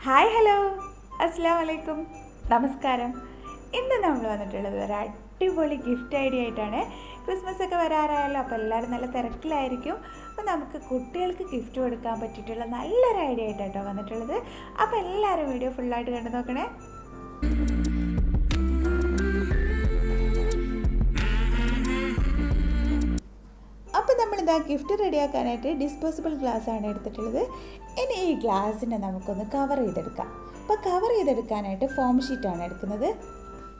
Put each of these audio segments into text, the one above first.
Hi hello അസ്സലാമു അലൈക്കും നമസ്കാരം. ഇന്ന് നമ്മൾ വന്നിട്ടുള്ളത് ഒരു അടിപൊളി ഗിഫ്റ്റ് ഐഡിയ ആയിട്ടാണ്. ക്രിസ്മസ് ഒക്കെ വരാറായല്ലോ, അപ്പോൾ എല്ലാവരും നല്ല തിരക്കിലായിരിക്കും. അപ്പോൾ നമുക്ക് കുട്ടികൾക്ക് ഗിഫ്റ്റ് കൊടുക്കാൻ പറ്റിയിട്ടുള്ള നല്ലൊരു ഐഡിയ ആയിട്ടാണ് വന്നിട്ടുള്ളത്. അപ്പോൾ എല്ലാവരും വീഡിയോ ഫുള്ളായിട്ട് കണ്ടു നോക്കണേ. അപ്പോൾ നമ്മളിതാ ഗിഫ്റ്റ് റെഡിയാക്കാനായിട്ട് ഡിസ്പോസിബിൾ ഗ്ലാസ് ആണ് എടുത്തിട്ടുള്ളത്. ഇനി ഈ ഗ്ലാസ്സിനെ നമുക്കൊന്ന് കവർ ചെയ്തെടുക്കാം. അപ്പോൾ കവർ ചെയ്തെടുക്കാനായിട്ട് ഫോം ഷീറ്റാണ് എടുക്കുന്നത്.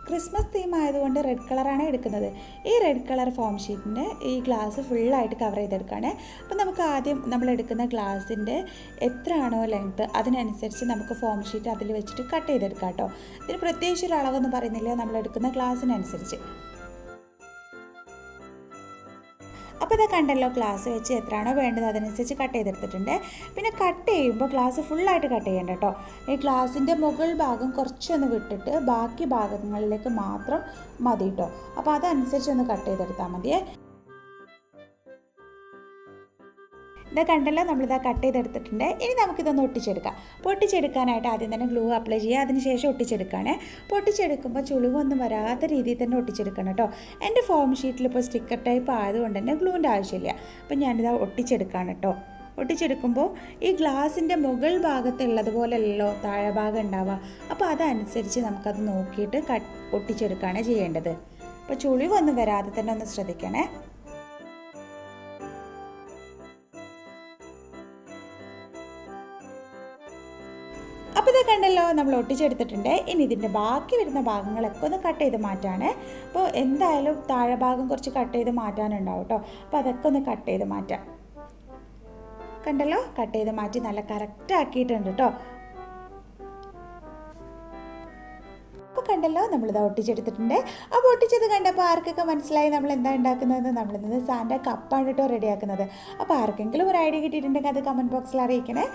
ക്രിസ്മസ് തീം ആയതുകൊണ്ട് റെഡ് കളറാണ് എടുക്കുന്നത്. ഈ റെഡ് കളർ ഫോം ഷീറ്റിന് ഈ ഗ്ലാസ് ഫുള്ളായിട്ട് കവർ ചെയ്തെടുക്കുകയാണ്. അപ്പോൾ നമുക്ക് ആദ്യം നമ്മൾ എടുക്കുന്ന ഗ്ലാസിൻ്റെ എത്രയാണോ ലെങ്ത്ത് അതിനനുസരിച്ച് നമുക്ക് ഫോം ഷീറ്റ് അതിൽ വെച്ചിട്ട് കട്ട് ചെയ്തെടുക്കാം കേട്ടോ. ഇതിന് പ്രത്യേകിച്ച് ഒരു അളവൊന്നും പറയുന്നില്ല, നമ്മൾ എടുക്കുന്ന ഗ്ലാസ്സിനനുസരിച്ച്. അപ്പോൾ ഇതാ കണ്ടല്ലോ, ഗ്ലാസ് വെച്ച് എത്രയാണോ വേണ്ടത് അതനുസരിച്ച് കട്ട് ചെയ്തെടുത്തിട്ടുണ്ട്. പിന്നെ കട്ട് ചെയ്യുമ്പോൾ ഗ്ലാസ് ഫുള്ളായിട്ട് കട്ട് ചെയ്യേണ്ട കേട്ടോ. ഈ ഗ്ലാസിൻ്റെ മുകൾ ഭാഗം കുറച്ചൊന്ന് വിട്ടിട്ട് ബാക്കി ഭാഗങ്ങളിലേക്ക് മാത്രം മതി കേട്ടോ. അപ്പോൾ അതനുസരിച്ചൊന്ന് കട്ട് ചെയ്തെടുത്താൽ മതിയേ. ഇതാ കണ്ടല്ലോ, നമ്മളിതാ കട്ട് ചെയ്തെടുത്തിട്ടുണ്ട്. ഇനി നമുക്കിതൊന്ന് ഒട്ടിച്ചെടുക്കാം. പൊട്ടിച്ചെടുക്കാനായിട്ട് ആദ്യം തന്നെ ഗ്ലൂ അപ്ലൈ ചെയ്യുക, അതിനുശേഷം ഒട്ടിച്ചെടുക്കുകയാണ്. പൊട്ടിച്ചെടുക്കുമ്പോൾ ചുളിവൊന്നും വരാത്ത രീതിയിൽ തന്നെ ഒട്ടിച്ചെടുക്കണം കേട്ടോ. എൻ്റെ ഫോം ഷീറ്റിൽ ഇപ്പോൾ സ്റ്റിക്കർ ടൈപ്പ് ആയതുകൊണ്ട് തന്നെ ഗ്ലൂവിൻ്റെ ആവശ്യമില്ല. അപ്പം ഞാനിതാ ഒട്ടിച്ചെടുക്കുകയാണ് കേട്ടോ. ഒട്ടിച്ചെടുക്കുമ്പോൾ ഈ ഗ്ലാസിൻ്റെ മുകൾ ഭാഗത്തുള്ളതുപോലെയല്ലോ താഴെ ഭാഗം ഉണ്ടാവുക. അപ്പോൾ അതനുസരിച്ച് നമുക്കത് നോക്കിയിട്ട് ഒട്ടിച്ചെടുക്കുകയാണ് ചെയ്യേണ്ടത്. അപ്പോൾ ചുളിവൊന്നും വരാതെ തന്നെ ഒന്ന് ശ്രദ്ധിക്കണേ. അപ്പോൾ ഇത് കണ്ടല്ലോ, നമ്മൾ ഒട്ടിച്ചെടുത്തിട്ടുണ്ട്. ഇനി ഇതിൻ്റെ ബാക്കി വരുന്ന ഭാഗങ്ങളൊക്കെ ഒന്ന് കട്ട് ചെയ്ത് മാറ്റാണ്. അപ്പോൾ എന്തായാലും താഴെ ഭാഗം കുറച്ച് കട്ട് ചെയ്ത് മാറ്റാനുണ്ടാവും കേട്ടോ. അപ്പോൾ അതൊക്കെ ഒന്ന് കട്ട് ചെയ്ത് മാറ്റാം. കണ്ടല്ലോ, കട്ട് ചെയ്ത് മാറ്റി നല്ല കറക്റ്റ് ആക്കിയിട്ടുണ്ട് കേട്ടോ. അപ്പോൾ കണ്ടല്ലോ, നമ്മളിത് ഒട്ടിച്ചെടുത്തിട്ടുണ്ട്. അപ്പോൾ ഒട്ടിച്ചത് കണ്ടപ്പോൾ ആർക്കൊക്കെ മനസ്സിലായി നമ്മൾ എന്താ ഉണ്ടാക്കുന്നത്? നമ്മളിന്ന് സാൻഡ കപ്പാണ് കേട്ടോ റെഡിയാക്കുന്നത്. അപ്പോൾ ആർക്കെങ്കിലും ഒരു ഐഡിയ കിട്ടിയിട്ടുണ്ടെങ്കിൽ അത് കമൻറ്റ് ബോക്സിൽ അറിയിക്കണേ.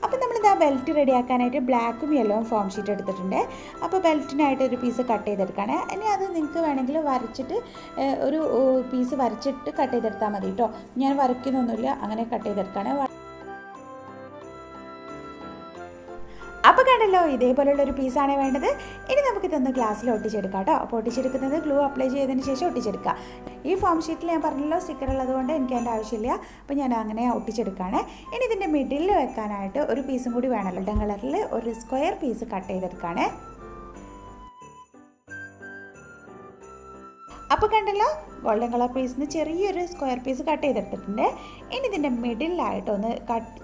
അപ്പോൾ നമ്മളിതാ ബെൽറ്റ് റെഡിയാക്കാനായിട്ട് ബ്ലാക്കും യെല്ലോവും ഫോം ഷീറ്റ് എടുത്തിട്ടുണ്ട്. അപ്പോൾ ബെൽറ്റിനായിട്ട് ഒരു പീസ് കട്ട് ചെയ്തെടുക്കുകയാണ്. ഇനി അത് നിങ്ങൾക്ക് വേണമെങ്കിൽ വരച്ചിട്ട് ഒരു പീസ് വരച്ചിട്ട് കട്ട് ചെയ്തെടുത്താൽ മതി കേട്ടോ. ഞാൻ വരയ്ക്കുന്നൊന്നുമില്ല, അങ്ങനെ കട്ട് ചെയ്തെടുക്കുകയാണ്. അപ്പോൾ കണ്ടല്ലോ, ഇതേപോലുള്ളൊരു പീസാണ് വേണ്ടത്. ഇനി നമുക്കിതൊന്ന് ഗ്ലാസ്സിൽ ഒട്ടിച്ചെടുക്കാം കേട്ടോ. അപ്പോൾ ഒട്ടിച്ചെടുക്കുന്നത് ഗ്ലൂ അപ്ലൈ ചെയ്തതിന് ശേഷം ഒട്ടിച്ചെടുക്കുക. ഈ ഫോം ഷീറ്റിൽ ഞാൻ പറഞ്ഞല്ലോ സ്റ്റിക്കർ ഉള്ളതുകൊണ്ട് എനിക്ക് അതിൻ്റെ ആവശ്യമില്ല. അപ്പോൾ ഞാൻ അങ്ങനെ ഒട്ടിച്ചെടുക്കുകയാണ്. ഇനി ഇതിൻ്റെ മിഡിലിൽ വെക്കാനായിട്ട് ഒരു പീസും കൂടി വേണമല്ലോ. ഗോൾഡൻ കളറിൽ ഒരു സ്ക്വയർ പീസ് കട്ട് ചെയ്തെടുക്കുകയാണ്. അപ്പോൾ കണ്ടല്ലോ, ഗോൾഡൻ കളർ പീസിന് ചെറിയൊരു സ്ക്വയർ പീസ് കട്ട് ചെയ്തെടുത്തിട്ടുണ്ട്. ഇനി ഇതിൻ്റെ മിഡിലായിട്ടൊന്ന്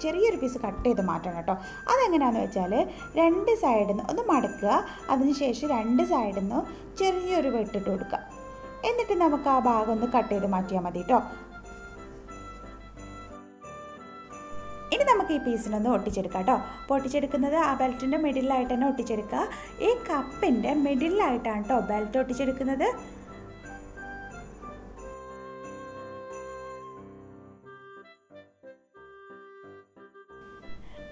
ചെറിയൊരു പീസ് കട്ട് ചെയ്ത് മാറ്റണം കേട്ടോ. അതെങ്ങനെയാണെന്ന് വെച്ചാൽ രണ്ട് സൈഡിൽ നിന്ന് ഒന്ന് മടക്കുക, അതിനുശേഷം രണ്ട് സൈഡിൽ നിന്ന് ചെറിയൊരു വെട്ടിട്ട് കൊടുക്കുക. എന്നിട്ട് നമുക്ക് ആ ഭാഗം ഒന്ന് കട്ട് ചെയ്ത് മാറ്റിയാൽ മതി കേട്ടോ. ഇനി നമുക്ക് ഈ പീസിനൊന്ന് ഒട്ടിച്ചെടുക്കാം കേട്ടോ. അപ്പോൾ ഒട്ടിച്ചെടുക്കുന്നത് ആ ബെൽറ്റിൻ്റെ മിഡിലായിട്ട് തന്നെ ഒട്ടിച്ചെടുക്കുക. ഈ കപ്പിൻ്റെ മിഡിലായിട്ടാണ് കേട്ടോ ബെൽറ്റ് ഒട്ടിച്ചെടുക്കുന്നത്.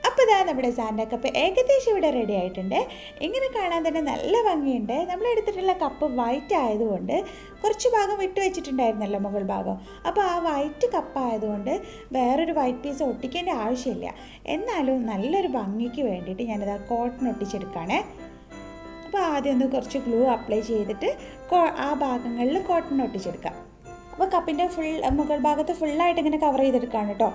അപ്പോൾ ഇതാ നമ്മുടെ സാൻഡ കപ്പ് ഏകദേശം ഇവിടെ റെഡി ആയിട്ടുണ്ട്. ഇങ്ങനെ കാണാൻ തന്നെ നല്ല ഭംഗിയുണ്ട്. നമ്മൾ എടുത്തിട്ടുള്ള കപ്പ് വൈറ്റ് ആയതുകൊണ്ട് കുറച്ച് ഭാഗം വിട്ട് വെച്ചിട്ടുണ്ടായിരുന്നല്ലോ മുകൾ ഭാഗം. അപ്പോൾ ആ വൈറ്റ് കപ്പായതുകൊണ്ട് വേറൊരു വൈറ്റ് പീസ് ഒട്ടിക്കേണ്ട ആവശ്യമില്ല. എന്നാലും നല്ലൊരു ഭംഗിക്ക് വേണ്ടിയിട്ട് ഞാനിതാ കോട്ടൺ ഒട്ടിച്ചെടുക്കുകയാണ്. അപ്പോൾ ആദ്യം ഒന്ന് കുറച്ച് ഗ്ലൂ അപ്ലൈ ചെയ്തിട്ട് ആ ഭാഗങ്ങളിൽ കോട്ടൺ ഒട്ടിച്ചെടുക്കാം. അപ്പോൾ കപ്പിൻ്റെ മുകൾ ഭാഗത്ത് ഫുള്ളായിട്ട് ഇങ്ങനെ കവർ ചെയ്തെടുക്കുകയാണ് കേട്ടോ.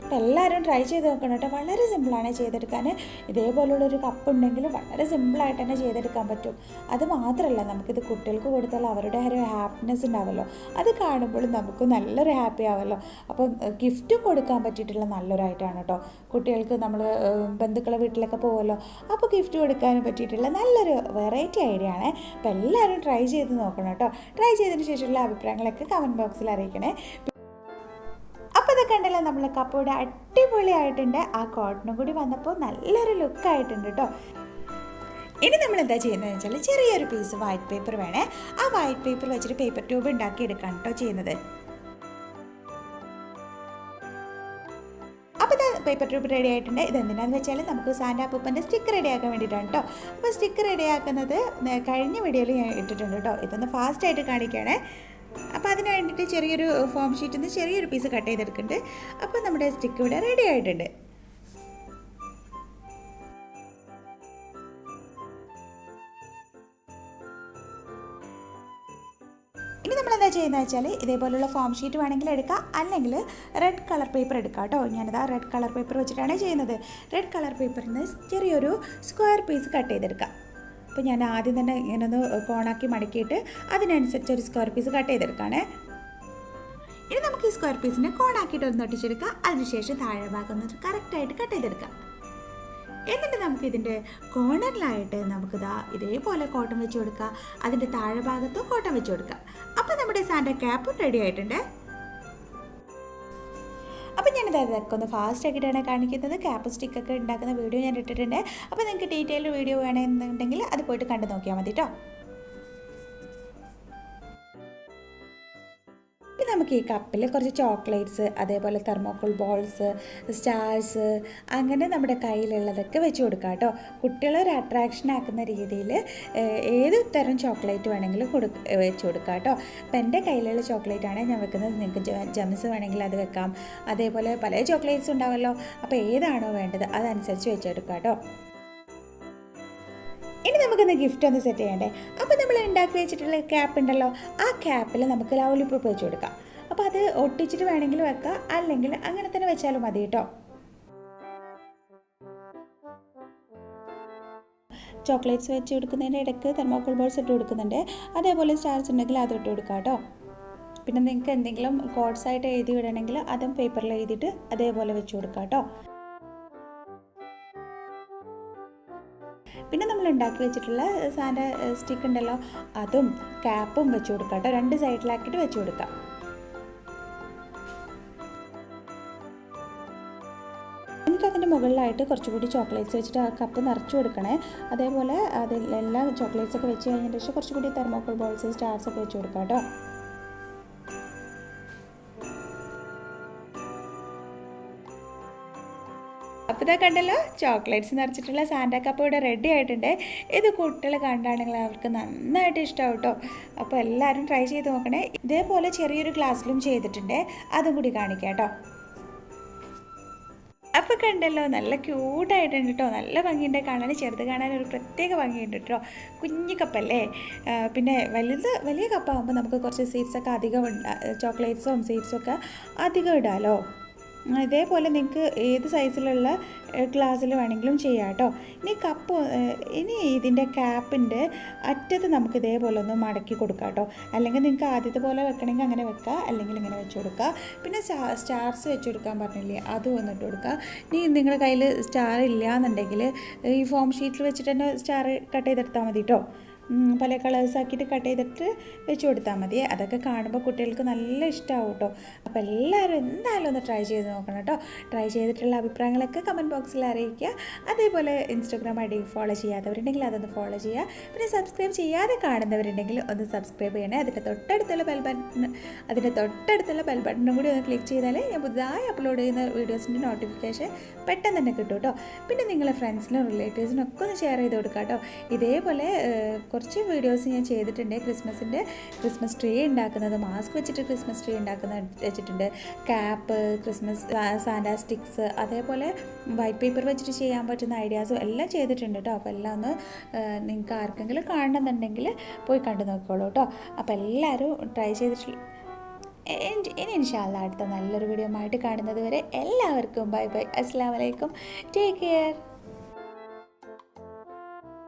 അപ്പോൾ എല്ലാവരും ട്രൈ ചെയ്ത് നോക്കണം കേട്ടോ. വളരെ സിമ്പിളാണ് ചെയ്തെടുക്കാൻ. ഇതേപോലുള്ളൊരു കപ്പ് ഉണ്ടെങ്കിൽ വളരെ സിമ്പിളായിട്ട് തന്നെ ചെയ്തെടുക്കാൻ പറ്റും. അത് മാത്രമല്ല, നമുക്കിത് കുട്ടികൾക്ക് കൊടുത്താൽ അവരുടെ ഒരു ഹാപ്പിനെസ് ഉണ്ടാവുമല്ലോ. അത് കാണുമ്പോൾ നമുക്ക് നല്ലൊരു ഹാപ്പി ആവുമല്ലോ. അപ്പം ഗിഫ്റ്റും കൊടുക്കാൻ പറ്റിയിട്ടുള്ള നല്ലൊരായിട്ടാണ് കേട്ടോ. കുട്ടികൾക്ക് നമ്മൾ ബന്ധുക്കളെ വീട്ടിലൊക്കെ പോകുമല്ലോ, അപ്പോൾ ഗിഫ്റ്റ് കൊടുക്കാനും പറ്റിയിട്ടുള്ള നല്ലൊരു വെറൈറ്റി ഐഡിയ ആണ്. അപ്പോൾ എല്ലാവരും ട്രൈ ചെയ്ത് നോക്കണം കേട്ടോ. ട്രൈ ചെയ്തതിന് ശേഷമുള്ള അഭിപ്രായങ്ങളൊക്കെ കമൻറ്റ് ബോക്സിൽ അറിയിക്കണേ. അപ്പോൾ ഇതൊക്കെ ഉണ്ടല്ലോ, നമ്മൾ കപ്പോടെ അടിപൊളിയായിട്ടുണ്ട്. ആ കോട്ടണും കൂടി വന്നപ്പോൾ നല്ലൊരു ലുക്കായിട്ടുണ്ട് കേട്ടോ. ഇനി നമ്മൾ എന്താ ചെയ്യുന്നതെന്ന് വെച്ചാൽ ചെറിയൊരു പീസ് വൈറ്റ് പേപ്പർ വേണേ. ആ വൈറ്റ് പേപ്പർ വെച്ചിട്ട് പേപ്പർ ട്യൂബ് ഉണ്ടാക്കി എടുക്കുകയാണ് കേട്ടോ ചെയ്യുന്നത്. അപ്പോൾ ഇത് പേപ്പർ ട്യൂബ് റെഡി ആയിട്ടുണ്ട്. ഇതെന്തിനാന്ന് വെച്ചാൽ നമുക്ക് സാൻഡ അപ്പൂപ്പൻ്റെ സ്റ്റിക്കർ റെഡിയാക്കാൻ വേണ്ടിയിട്ടാണ് കേട്ടോ. അപ്പോൾ സ്റ്റിക്കർ റെഡിയാക്കുന്നത് കഴിഞ്ഞ വീഡിയോയിൽ ഞാൻ ഇട്ടിട്ടുണ്ട് കേട്ടോ. ഇതൊന്ന് ഫാസ്റ്റായിട്ട് കാണിക്കുകയാണേ. അപ്പോൾ അതിന് വേണ്ടിയിട്ട് ചെറിയൊരു ഫോം ഷീറ്റിൽ നിന്ന് ചെറിയൊരു പീസ് കട്ട് ചെയ്തെടുക്കുന്നുണ്ട്. അപ്പോൾ നമ്മുടെ സ്റ്റിക്ക് ഇവിടെ റെഡി ആയിട്ടുണ്ട്. ഇനി നമ്മളെന്താ ചെയ്യുന്നത് വെച്ചാൽ ഇതേപോലുള്ള ഫോം ഷീറ്റ് വേണമെങ്കിൽ എടുക്കാം, അല്ലെങ്കിൽ റെഡ് കളർ പേപ്പർ എടുക്കാം കേട്ടോ. ഞാനിതാ റെഡ് കളർ പേപ്പർ വെച്ചിട്ടാണ് ചെയ്യുന്നത്. റെഡ് കളർ പേപ്പറിൽ നിന്ന് ചെറിയൊരു സ്ക്വയർ പീസ് കട്ട് ചെയ്തെടുക്കാം. അപ്പോൾ ഞാൻ ആദ്യം തന്നെ ഇങ്ങനെ ഒന്ന് കോണാക്കി മടക്കിയിട്ട് അതിനനുസരിച്ച് ഒരു സ്ക്വയർ പീസ് കട്ട് ചെയ്തെടുക്കുകയാണേ. ഇനി നമുക്ക് ഈ സ്ക്വയർ പീസിനെ കോണാക്കിയിട്ട് ഒന്ന് ഒട്ടിച്ചെടുക്കാം. അതിനുശേഷം താഴെ ഭാഗം ഒന്ന് കറക്റ്റായിട്ട് കട്ട് ചെയ്തെടുക്കാം. എന്നിട്ട് നമുക്ക് ഇതിൻ്റെ കോർണറിലായിട്ട് നമുക്കിതാ ഇതേപോലെ കോട്ടൺ വെച്ച് കൊടുക്കുക. അതിൻ്റെ താഴെ ഭാഗത്തും കോട്ടൺ വെച്ച് കൊടുക്കുക. അപ്പോൾ നമ്മുടെ സാൻ്റെ ക്യാപ്പും റെഡി ആയിട്ടുണ്ട്. അപ്പോൾ ഞാനിത് അതൊക്കെ ഒന്ന് ഫാസ്റ്റ് ആക്കിയിട്ടാണ് കാണിക്കുന്നത്. ക്യാപ്പ് സ്റ്റിക്കൊക്കെ ഉണ്ടാക്കുന്ന വീഡിയോ ഞാൻ ഇട്ടിട്ടുണ്ട്. അപ്പോൾ നിങ്ങൾക്ക് ഡീറ്റെയിൽ വീഡിയോ വേണമെന്നുണ്ടെങ്കിൽ അത് പോയിട്ട് കണ്ടു നോക്കിയാൽ മതി കേട്ടോ. നമുക്ക് ഈ കപ്പിൽ കുറച്ച് ചോക്ലേറ്റ്സ്, അതേപോലെ തെർമോക്കോൾ ബോൾസ്, സ്റ്റാർസ്, അങ്ങനെ നമ്മുടെ കയ്യിലുള്ളതൊക്കെ വെച്ച് കൊടുക്കാം കേട്ടോ. കുട്ടികളൊരു അട്രാക്ഷൻ ആക്കുന്ന രീതിയിൽ ഏത് തരം ചോക്ലേറ്റ് വേണമെങ്കിലും വെച്ച് കൊടുക്കാം കേട്ടോ. അപ്പോൾ എൻ്റെ കയ്യിലുള്ള ചോക്ലേറ്റാണ് ഞാൻ വെക്കുന്നത്. നിങ്ങൾക്ക് ജംസ് വേണമെങ്കിൽ അത് വെക്കാം. അതേപോലെ പല ചോക്ലേറ്റ്സ് ഉണ്ടാവുമല്ലോ. അപ്പോൾ ഏതാണോ വേണ്ടത് അതനുസരിച്ച് വെച്ചെടുക്കാം കേട്ടോ. ഇനി നമുക്കൊന്ന് ഗിഫ്റ്റ് ഒന്ന് സെറ്റ് ചെയ്യണ്ടേ. അപ്പോൾ നമ്മൾ ഉണ്ടാക്കി വെച്ചിട്ടുള്ള ക്യാപ്പ് ഉണ്ടല്ലോ, ആ ക്യാപ്പിൽ നമുക്ക് ലോലിപോപ്പ് വെച്ച് കൊടുക്കാം. അപ്പോൾ അത് ഒട്ടിച്ചിട്ട് വേണമെങ്കിൽ വെക്കാം, അല്ലെങ്കിൽ അങ്ങനെ തന്നെ വെച്ചാലും മതി കേട്ടോ. ചോക്ലേറ്റ്സ് വെച്ച് കൊടുക്കുന്നതിൻ്റെ ഇടയ്ക്ക് തെർമോക്കോൾ ബോൾസ് ഇട്ട് കൊടുക്കുന്നുണ്ട്. അതേപോലെ സ്റ്റാർസ് ഉണ്ടെങ്കിൽ അത് ഇട്ട് കൊടുക്കാം കേട്ടോ. പിന്നെ നിങ്ങൾക്ക് എന്തെങ്കിലും കോഡ്സ് ആയിട്ട് എഴുതി വിടണമെങ്കിൽ അതും പേപ്പറിൽ എഴുതിയിട്ട് അതേപോലെ വെച്ച് കൊടുക്കാം കേട്ടോ. പിന്നെ നമ്മൾ ഉണ്ടാക്കി വെച്ചിട്ടുള്ള സാൻ്റെ സ്റ്റിക്ക് ഉണ്ടല്ലോ, അതും ക്യാപ്പും വെച്ച് കൊടുക്കാം കേട്ടോ. രണ്ട് സൈഡിലാക്കിയിട്ട് വെച്ച് കൊടുക്കാം. എന്നിട്ട് അതിൻ്റെ മുകളിലായിട്ട് കുറച്ചുകൂടി ചോക്ലേറ്റ്സ് വെച്ചിട്ട് ആ കപ്പ് നിറച്ച് കൊടുക്കണേ. അതേപോലെ അതിൽ എല്ലാ ചോക്ലേറ്റ്സൊക്കെ വെച്ച് കഴിഞ്ഞതിന് ശേഷം കുറച്ചുകൂടി തെർമോക്കോൾ ബോൾസ്, സ്റ്റാർസൊക്കെ വെച്ച് കൊടുക്കാം കേട്ടോ. അപ്പോൾ ഇതാ കണ്ടല്ലോ, ചോക്ലേറ്റ്സ് നിറച്ചിട്ടുള്ള സാന്റാ കപ്പ് ഇവിടെ റെഡി ആയിട്ടുണ്ട്. ഇത് കുട്ടികൾ കണ്ടാണെങ്കിൽ അവർക്ക് നന്നായിട്ട് ഇഷ്ടമാവും കേട്ടോ. അപ്പോൾ എല്ലാവരും ട്രൈ ചെയ്ത് നോക്കണേ. ഇതേപോലെ ചെറിയൊരു ഗ്ലാസ്സിലും ചെയ്തിട്ടുണ്ട്, അതും കൂടി കാണിക്കാം കേട്ടോ. അപ്പോൾ കണ്ടല്ലോ, നല്ല ക്യൂട്ടായിട്ടുണ്ട് കേട്ടോ. നല്ല ഭംഗിയുണ്ട് കാണാൻ. ചെറുത് കാണാൻ ഒരു പ്രത്യേക ഭംഗിയുണ്ട് കേട്ടോ. കുഞ്ഞു കപ്പല്ലേ. പിന്നെ വലിയ കപ്പാകുമ്പോൾ നമുക്ക് കുറച്ച് സീഡ്സൊക്കെ അധികം ചോക്ലേറ്റ്സും സീഡ്സും ഒക്കെ അധികം ഇടാമല്ലോ. ഇതേപോലെ നിങ്ങൾക്ക് ഏത് സൈസിലുള്ള ഗ്ലാസ്സിൽ വേണമെങ്കിലും ചെയ്യാം കേട്ടോ. ഇനി ഇതിൻ്റെ ക്യാപ്പിൻ്റെ അറ്റത്ത് നമുക്ക് ഇതേപോലെ ഒന്ന് മടക്കി കൊടുക്കാം കേട്ടോ. അല്ലെങ്കിൽ നിങ്ങൾക്ക് ആദ്യത്തെ പോലെ വെക്കണമെങ്കിൽ അങ്ങനെ വെക്കുക, അല്ലെങ്കിൽ ഇങ്ങനെ വെച്ച് കൊടുക്കുക. പിന്നെ സ്റ്റാർസ് വെച്ച് കൊടുക്കാൻ പറഞ്ഞില്ലേ, അതും വന്നിട്ട് കൊടുക്കുക. ഇനി നിങ്ങളുടെ കയ്യിൽ സ്റ്റാർ ഇല്ല എന്നുണ്ടെങ്കിൽ ഈ ഫോം ഷീറ്റിൽ വെച്ചിട്ട് തന്നെ സ്റ്റാർ കട്ട് ചെയ്തെടുത്താൽ മതി കേട്ടോ. പല കളേഴ്സ് ആക്കിയിട്ട് കട്ട് ചെയ്തിട്ട് വെച്ച് കൊടുത്താൽ മതി. അതൊക്കെ കാണുമ്പോൾ കുട്ടികൾക്ക് നല്ല ഇഷ്ടമാവും കേട്ടോ. അപ്പോൾ എല്ലാവരും എന്തായാലും ഒന്ന് ട്രൈ ചെയ്ത് നോക്കണം കേട്ടോ. ട്രൈ ചെയ്തിട്ടുള്ള അഭിപ്രായങ്ങളൊക്കെ കമൻറ്റ് ബോക്സിൽ അറിയിക്കുക. അതേപോലെ ഇൻസ്റ്റാഗ്രാം ഐ ഡി ഫോളോ ചെയ്യാത്തവരുണ്ടെങ്കിൽ അതൊന്ന് ഫോളോ ചെയ്യുക. പിന്നെ സബ്സ്ക്രൈബ് ചെയ്യാതെ കാണുന്നവരുണ്ടെങ്കിൽ ഒന്ന് സബ്സ്ക്രൈബ് ചെയ്യണേ. അതിൻ്റെ തൊട്ടടുത്തുള്ള ബെൽ ബട്ടണും കൂടി ഒന്ന് ക്ലിക്ക് ചെയ്താൽ ഞാൻ പുതുതായി അപ്ലോഡ് ചെയ്യുന്ന വീഡിയോസിൻ്റെ നോട്ടിഫിക്കേഷൻ പെട്ടെന്ന് തന്നെ കിട്ടും കേട്ടോ. പിന്നെ നിങ്ങളെ ഫ്രണ്ട്സിനും റിലേറ്റീവ്സിനും ഒക്കെ ഒന്ന് ഷെയർ ചെയ്ത് കൊടുക്കുക കേട്ടോ. ഇതേപോലെ കുറച്ച് വീഡിയോസ് ഞാൻ ചെയ്തിട്ടുണ്ട്. ക്രിസ്മസ് ട്രീ ഉണ്ടാക്കുന്നത്, മാസ്ക് വെച്ചിട്ട് ക്രിസ്മസ് ട്രീ ഉണ്ടാക്കുന്നത് വെച്ചിട്ടുണ്ട്, ക്യാപ്പ്, ക്രിസ്മസ് സാന്റാ സ്റ്റിക്സ്, അതേപോലെ വൈറ്റ് പേപ്പർ വെച്ചിട്ട് ചെയ്യാൻ പറ്റുന്ന ഐഡിയാസും എല്ലാം ചെയ്തിട്ടുണ്ട് കേട്ടോ. അപ്പോൾ എല്ലാം ഒന്ന് നിങ്ങൾക്ക് ആർക്കെങ്കിലും കാണണമെന്നുണ്ടെങ്കിൽ പോയി കണ്ടു നോക്കിക്കോളൂ കേട്ടോ. അപ്പോൾ എല്ലാവരും ട്രൈ ചെയ്തിട്ട് ഇനി ഇൻഷാ അല്ലാഹ് അടുത്ത നല്ലൊരു വീഡിയോ ആയിട്ട് കാണുന്നത് വരെ എല്ലാവർക്കും ബൈ ബൈ. അസ്സലാമു അലൈക്കും. Take care.